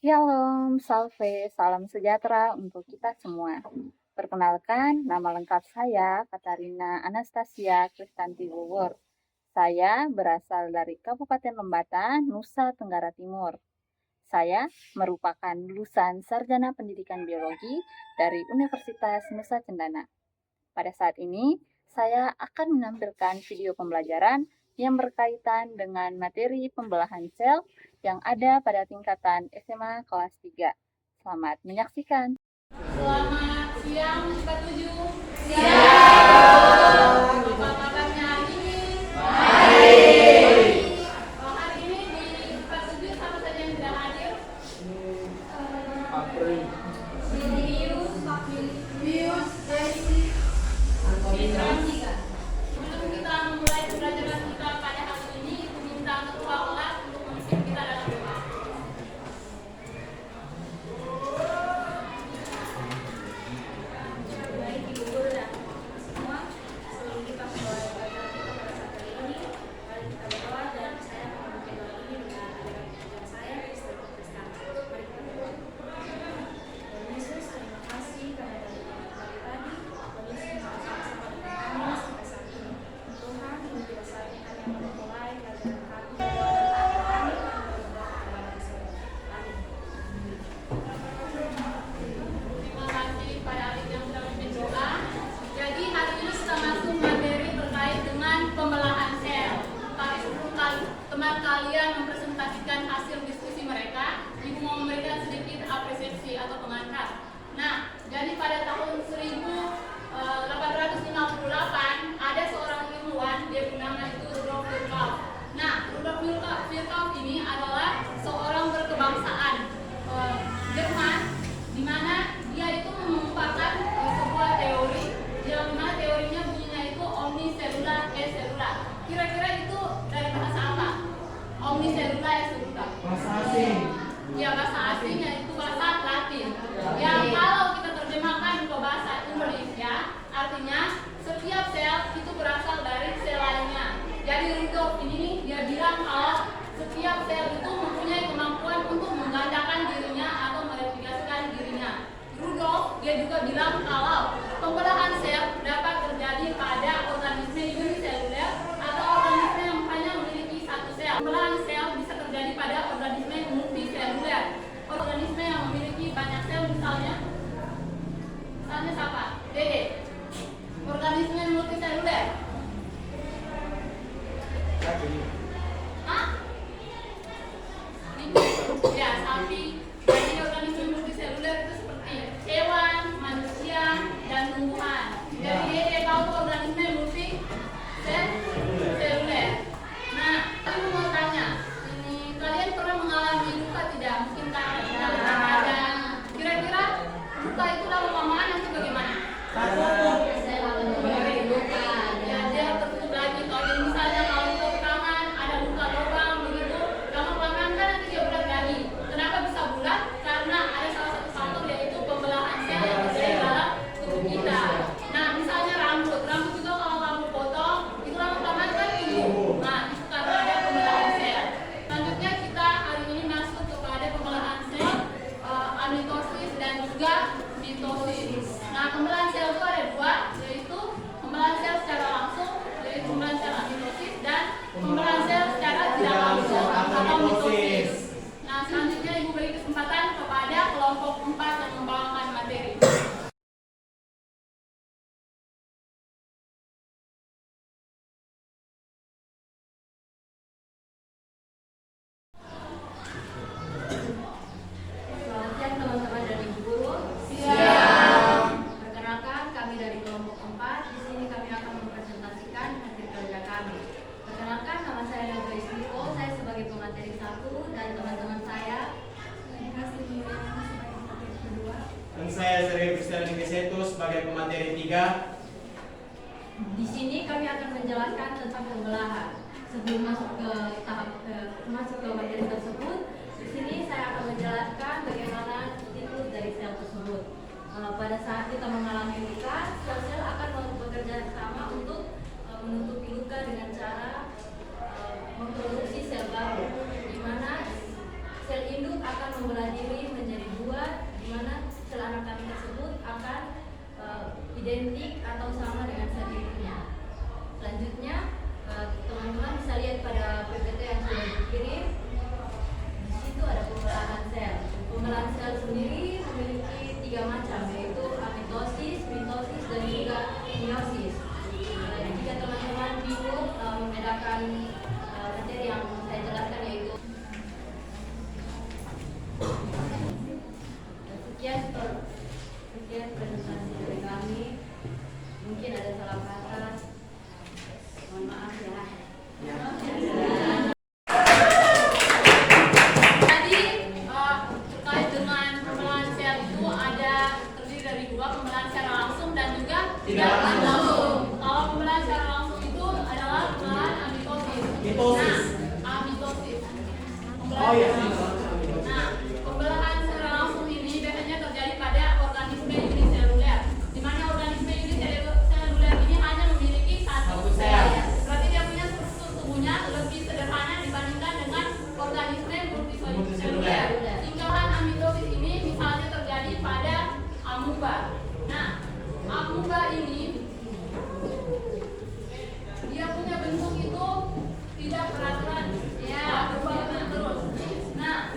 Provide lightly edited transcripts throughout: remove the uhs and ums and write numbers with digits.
Shalom, salve, salam sejahtera untuk kita semua. Perkenalkan, nama lengkap saya Katarina Anastasia Kristanti Wuwur. Saya berasal dari Kabupaten Lembata, Nusa Tenggara Timur. Saya merupakan lulusan Sarjana Pendidikan Biologi dari Universitas Nusa Cendana. Pada saat ini, saya akan menampilkan video pembelajaran yang berkaitan dengan materi pembelahan sel yang ada pada tingkatan SMA kelas 3. Selamat menyaksikan. Selamat siang, Pak Tujuh. Siang. Apa kabarnya hari ini? Baik. Hari ini di Pak Tujuh siapa saja yang tidak hadir? Bius, Desi, Fitra. Sebelum kita memulai pembelajaran kita pada hari ini, aku minta ketua kelas untuk memimpin kita dalam doa. Baik Ibu Guru dan semua, sebelum kita mulai pelajaran kita pada saat kali ini, mari kita berdoa dan saya akan memimpin doa ini dengan adegan pikiran saya sebagai Kristen. Mari kita berdoa. Tuhan Yesus, terima kasih karena dari pagi tadi, Tuhan Yesus bersama-sama dengan kami sampai saat ini. Tuhan, ini tidak saatnya kami akan memulai pelajaran kami dan kami akan berdoa kepada Tuhan. Amin. Terima kasih pada adik yang sudah memimpin doa. Jadi hari ini kita masuk materi terkait dengan pembelahan sel. Tapi sebelum teman kalian mempresentasikan hasil diskusi mereka, Ibu mau memberikan sedikit apresiasi atau pengantar. Nah, jadi pada tahun 1858 ada seorang ilmuwan, dia bernama itu Rudolf Virchow. Nah, Rudolf Virchow ini adalah seorang berkebangsaan Jerman, di mana dia itu mengungkapkan sebuah teori yang dimana teorinya bunyinya itu omniselula e selula. Kira-kira itu dari bahasa apa? Omniselula e selula. Bahasa asing. Ya, bahasa asingnya itu bahasa Latin. Yang kalau kita terjemahkan ke bahasa Indonesia, artinya setiap sel itu berasal dari sel lainnya. Jadi Rudolf ini nih, dia bilang kalau setiap sel itu mempunyai kemampuan untuk menggandakan dirinya atau mereplikasikan dirinya. Rudolf dia juga bilang kalau pembelahan sel dapat terjadi pada organisme uniseluler atau organisme yang hanya memiliki satu sel. Pembelahan sel bisa terjadi pada organisme multiseluler. Organisme yang memiliki banyak sel misalnya siapa? Dede. Organisme multiseluler. Hah? Ya, sapi. Jadi organisme multiseluler itu seperti hewan, manusia, dan tumbuhan. Jadi dia tahu organisme multiseluler. Nah, aku mau tanya, ini kalian pernah mengalami luka tidak? Mungkin karena radang. Kira-kira luka itu lama-lamaan nanti bagaimana? Ya, dia tertutup lagi. Kalau misalnya kalau luka ke tangan ada luka lubang begitu, lama-lamaan kan nanti dia bulat lagi. Kenapa bisa bulat? Karena ada salah satu faktor yaitu pembelahan sel yang terjadi dalam tubuh kita. Nah, misalnya rambut juga kalau kamu potong itu lama-lamaan kan tumbuh. Nah, itu karena ada pembelahan sel. Selanjutnya kita hari ini masuk kepada pembelahan sel, amitosis dan juga mitosis. Nah, pembelahan sel itu ada dua, yaitu pembelahan sel secara langsung, yaitu pembelahan sel amitosis, dan pembelahan sel secara tidak langsung atau mitosis. Nah, selanjutnya Ibu beri kesempatan kepada kelompok 4 yang membawakan materi. Selamat siang teman-teman dan Ibu Guru. Perkenalkan kami dari kelompok 4. Di sini kami akan mempresentasikan hasil kerja kami. Perkenalkan nama saya Naga Ismiko. Saya sebagai pemateri 1 dan teman-teman saya Dan saya Seri Kristian Setu sebagai pemateri 3. Di sini kami akan menjelaskan tentang pembelahan. Sebelum masuk ke materi tersebut, di sini saya akan menjelaskan bagaimana siklus dari sel tersebut. Pada saat kita mengalami luka, sel-sel akan bekerja sama untuk menutupi luka dengan cara memproduksi sel baru, di mana sel sel induk akan membelah diri menjadi dua, di mana sel anak kami tersebut akan identik atau sama dengan sel induknya. Selanjutnya, teman-teman bisa lihat pada PPT yang sudah dikirim. Di situ ada pembelahan sel. Pembelahan sel sendiri memiliki 3 macam, yaitu amitosis, mitosis, dan juga meiosis. Jika teman-teman bingung membedakan materi yang saya jelaskan, yaitu sekian presentasi dari kami. Mungkin ada salah kata, mohon maaf ya. Jadi terkait dengan pembelahan sel itu ada terdiri dari 2, pembelahan secara langsung dan juga tidak langsung. Kalau pembelahan secara langsung itu adalah pembelahan amitosis. Mitosis. Nah, amitosis. Oh iya. Nah, pembelahan secara langsung ini biasanya terjadi pada organisme uniseluler, di mana organisme uniseluler ini hanya memiliki satu sel. Berarti dia punya struktur tubuhnya lebih sederhana dibandingkan dengan organisme multiseluler. Tingkatan amitosis ini misalnya terjadi pada amuba. Nah, amuba ini dia punya bentuk itu tidak peraturan, ya berubah terus. Nah,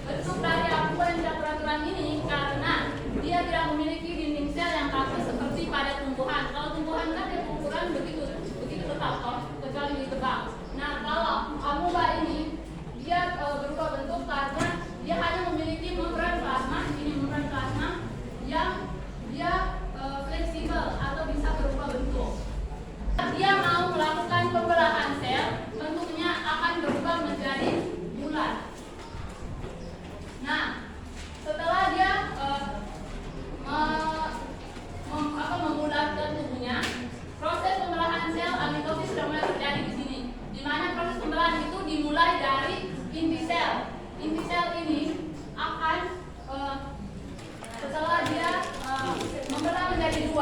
bentuk dari amuba yang tidak peraturan ini karena dia tidak memiliki dinding sel yang kaku seperti pada tumbuhan. Kalau tumbuhan kan dia ukuran begitu tetap, kecuali ditebang. Nah, kalau amuba ini dia berubah bentuk karena dia hanya memiliki membran plasma, ini membran plasma yang dia fleksibel atau bisa berubah bentuk. Dia mau melakukan pembelahan sel, bentuknya akan berubah menjadi bulat. Nah, setelah dia membulatkan tubuhnya, proses pembelahan sel amitosis sudah mulai terjadi di sini. Di mana proses pembelahan itu dimulai dari inti sel. Inti sel ini akan setelah dia membelah menjadi 2,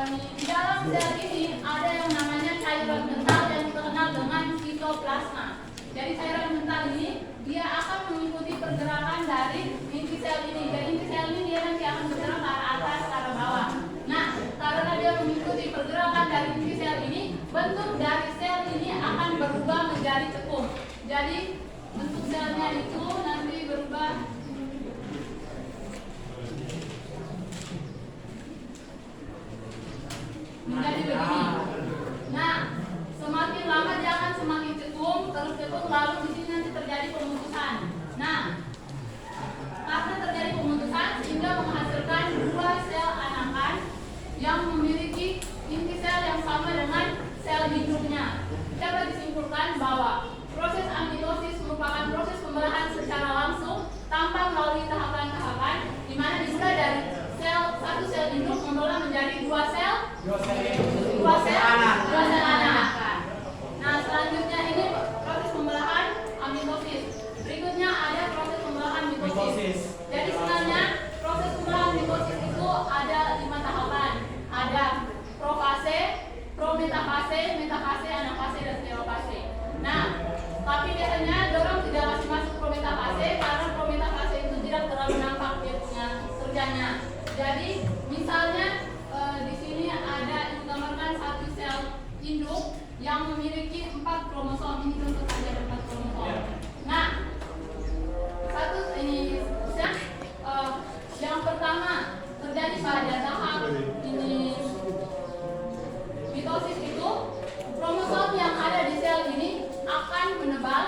di dalam sel ini ada yang namanya cairan kental yang kita kenal dengan sitoplasma. Jadi cairan kental ini dia akan mengikuti pergerakan dari inti sel ini. Dan inti sel ini dia nanti akan bergerak ke arah atas, ke arah bawah. Nah, karena dia mengikuti pergerakan dari inti sel ini, bentuk dari sel ini akan berubah menjadi cekung. Jadi bentuk selnya itu nanti berubah menjadi begini. Nah, semakin lama dia akan semakin cekung, terus cekung, lalu di sini nanti terjadi pemutusan. Nah, karena terjadi pemutusan sehingga menghasilkan 2 sel anakan yang memiliki inti sel yang sama dengan sel induknya. Dapat disimpulkan bahwa proses amitosis merupakan proses pembelahan secara langsung tanpa melalui tahapan-tahapan, di mana dimulai dari satu sel induk membelah menjadi 2 sel anak. Nah, selanjutnya ini proses pembelahan amitosis. Berikutnya ada proses pembelahan mitosis. Jadi sebenarnya proses pembelahan mitosis itu ada 5 tahapan. Ada profase, prometafase, metafase, anafase, dan telofase. Nah, tapi biasanya dorong tidak masuk prometafase karena prometafase itu tidak terlalu nampak dia punya kerjanya. Jadi misalnya di sini ada digambarkan satu sel induk yang memiliki 4 kromosom. Ini contoh saja ada 4 kromosom. Nah, satu ini yang pertama terjadi pada tahap ini mitosis itu, kromosom yang ada di sel ini akan menebal.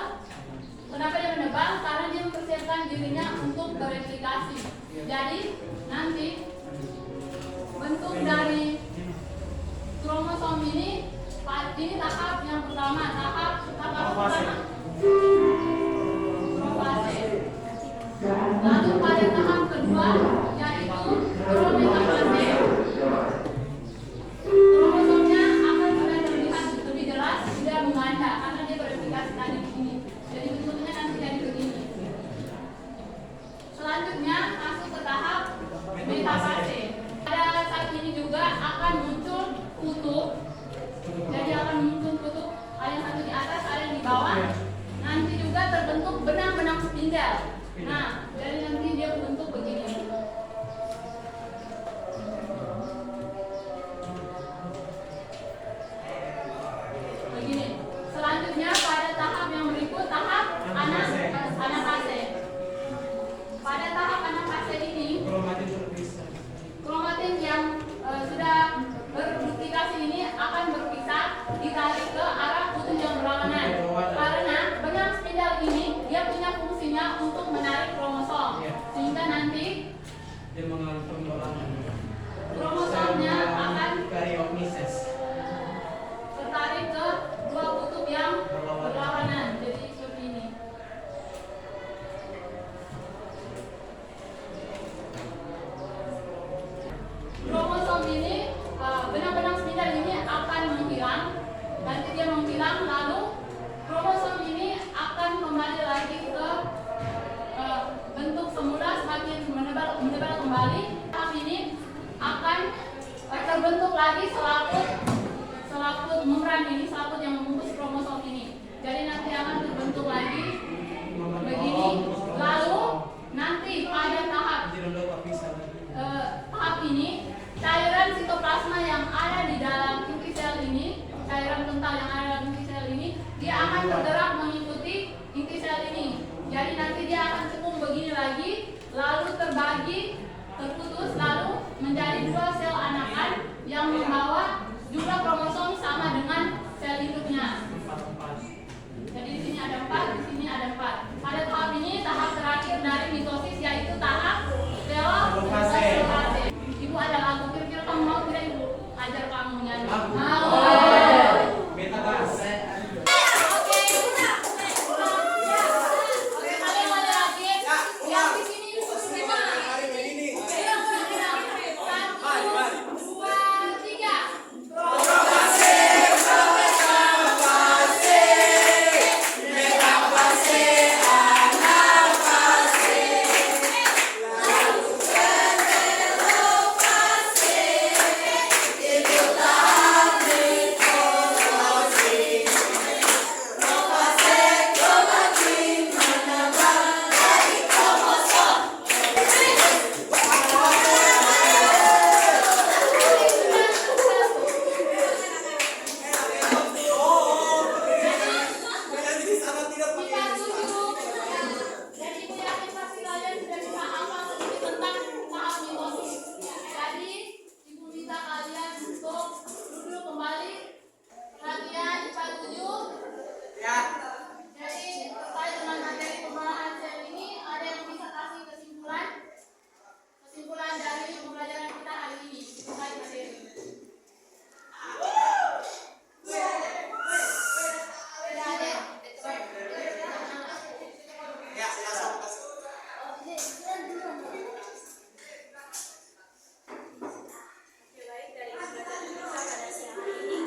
Kenapa dia menebal? Karena dia mempersiapkan dirinya untuk bereplikasi. Jadi nanti bentuk dari kromosom ini tahap yang pertama, tahap pertama profase. Lalu pada tahap kedua yaitu prometafase, kromosomnya akan mulai terlihat lebih jelas, tidak menganda karena dia bereplikasi tadi di sini. Jadi bentuknya nanti jadi begini. Selanjutnya masuk ke tahap metafase. Pada saat ini juga akan muncul kutub. Jadi akan muncul kutub, ada yang satu di atas, ada yang di bawah. Nanti sel. Nah, jadi nanti dia bentuk begini. Begini. Selanjutnya pada tahap yang berikut, tahap anafase. Pada tahap anafase ini, Kromatin terpisah. kromatin yang sudah berduplikasi ini akan berpisah, ditarik ke arah kutub yang berlawanan. Karena benang spidal ini dia punya fungsinya untuk menarik kromosom, sehingga nanti Dia mengalami pembolangan. kromosomnya akan Karyopnises. tertarik ke dua kutub yang berlawanan. Jadi seperti ini. Kromosom ini, benang-benang spidal ini akan menghilang. Nanti dia menghilang, lalu kromosom ini akan kembali lagi ke bentuk semula, semakin menebal kembali. Tahap ini akan terbentuk lagi selaput membran ini, selaput yang membungkus kromosom ini. Jadi nanti akan terbentuk lagi begini. Lalu nanti pada tahap tahap ini, cairan sitoplasma yang ada di dalam inti sel ini, cairan kental yang ada dalam inti sel ini, dia akan bergerak mengikuti inti sel ini. Jadi nanti dia akan cekung begini lagi, lalu terbagi, terputus, lalu menjadi dua sel anakan yang membawa jumlah kromosom sama dengan sel induknya. Jadi di sini ada 4, di sini ada 4. Pada tahap ini tahap terakhir dari mitosis, yaitu tahap telofase. Ibu ada lagu, kira-kira kamu mau tidak ibu ajar kamu nyanyi? Mau. Metaverse. Oke, kalian ada lagi? Yang di sini semua. Satu, dua, tiga. Kita tuju. Dan ibu yakin pasti kalian sudah bisa hafal sedikit tentang tahap mitosis. Jadi ibu minta kalian untuk duduk kembali. Perhatian, IPA 7. Jadi terkait dengan materi pembelajaran sel ini, ada yang bisa kasih kesimpulan dari pembelajaran kita hari ini terkait materi. Tidak ada. Oke, baik, dari pembelajaran kita pada siang hari ini,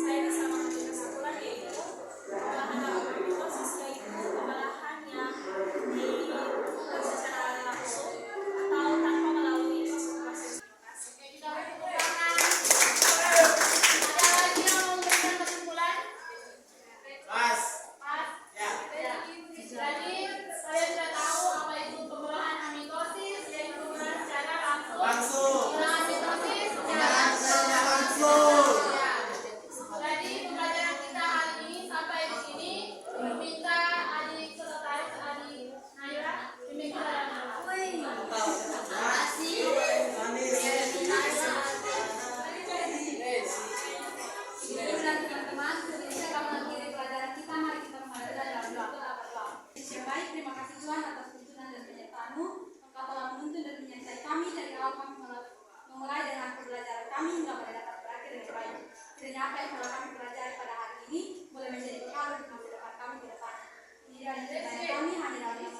saya bisa mengambil kesimpulan yaitu pembelahan mitosis yaitu pembelahan yang dilakukan secara langsung atau tanpa melalui proses. Oke, kita tepuk tangan. Ada lagi yang mau memberikan kesimpulan? Pas. Jadi kalian sudah tahu apa itu pembelahan amitosis, yaitu pembelahan secara langsung. Pembelahan mitosis secara langsung. Ya. Jadi pembelajaran kita hari ini sampai di sini. Meminta adik sekretaris adik Naira, demikian. Teman-teman, sebelumnya kami mengakhiri pelajaran kita, mari kita menghadap dalam doa. Yang baik, terima kasih Tuhan atas tuntunan dan penyertaan-Mu. Engkau telah menuntun dan menyertai kami dari awal kami memulai dengan pembelajaran kami hingga pada dapat berakhir dengan baik. Kiranya apa yang telah kami pelajari pada hari ini boleh menjadi bekal untuk masa depan kami ke depan. Tidak hanya kami hanya dalam